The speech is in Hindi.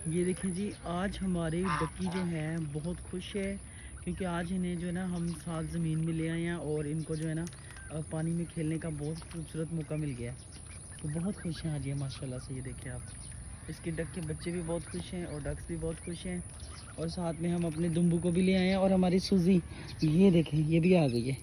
ये देखें जी, आज हमारे डक्की जो है बहुत खुश है क्योंकि आज इन्हें जो है ना हम साथ ज़मीन में ले आए हैं और इनको जो है ना पानी में खेलने का बहुत खूबसूरत मौका मिल गया। तो बहुत खुश हैं आज ये माशाल्लाह से। ये देखिए आप, इसके डक के बच्चे भी बहुत खुश हैं और डक्स भी बहुत खुश हैं। और साथ में हम अपने दुम्बू को भी ले आए हैं और हमारी सूजी ये देखें ये भी आ गई है।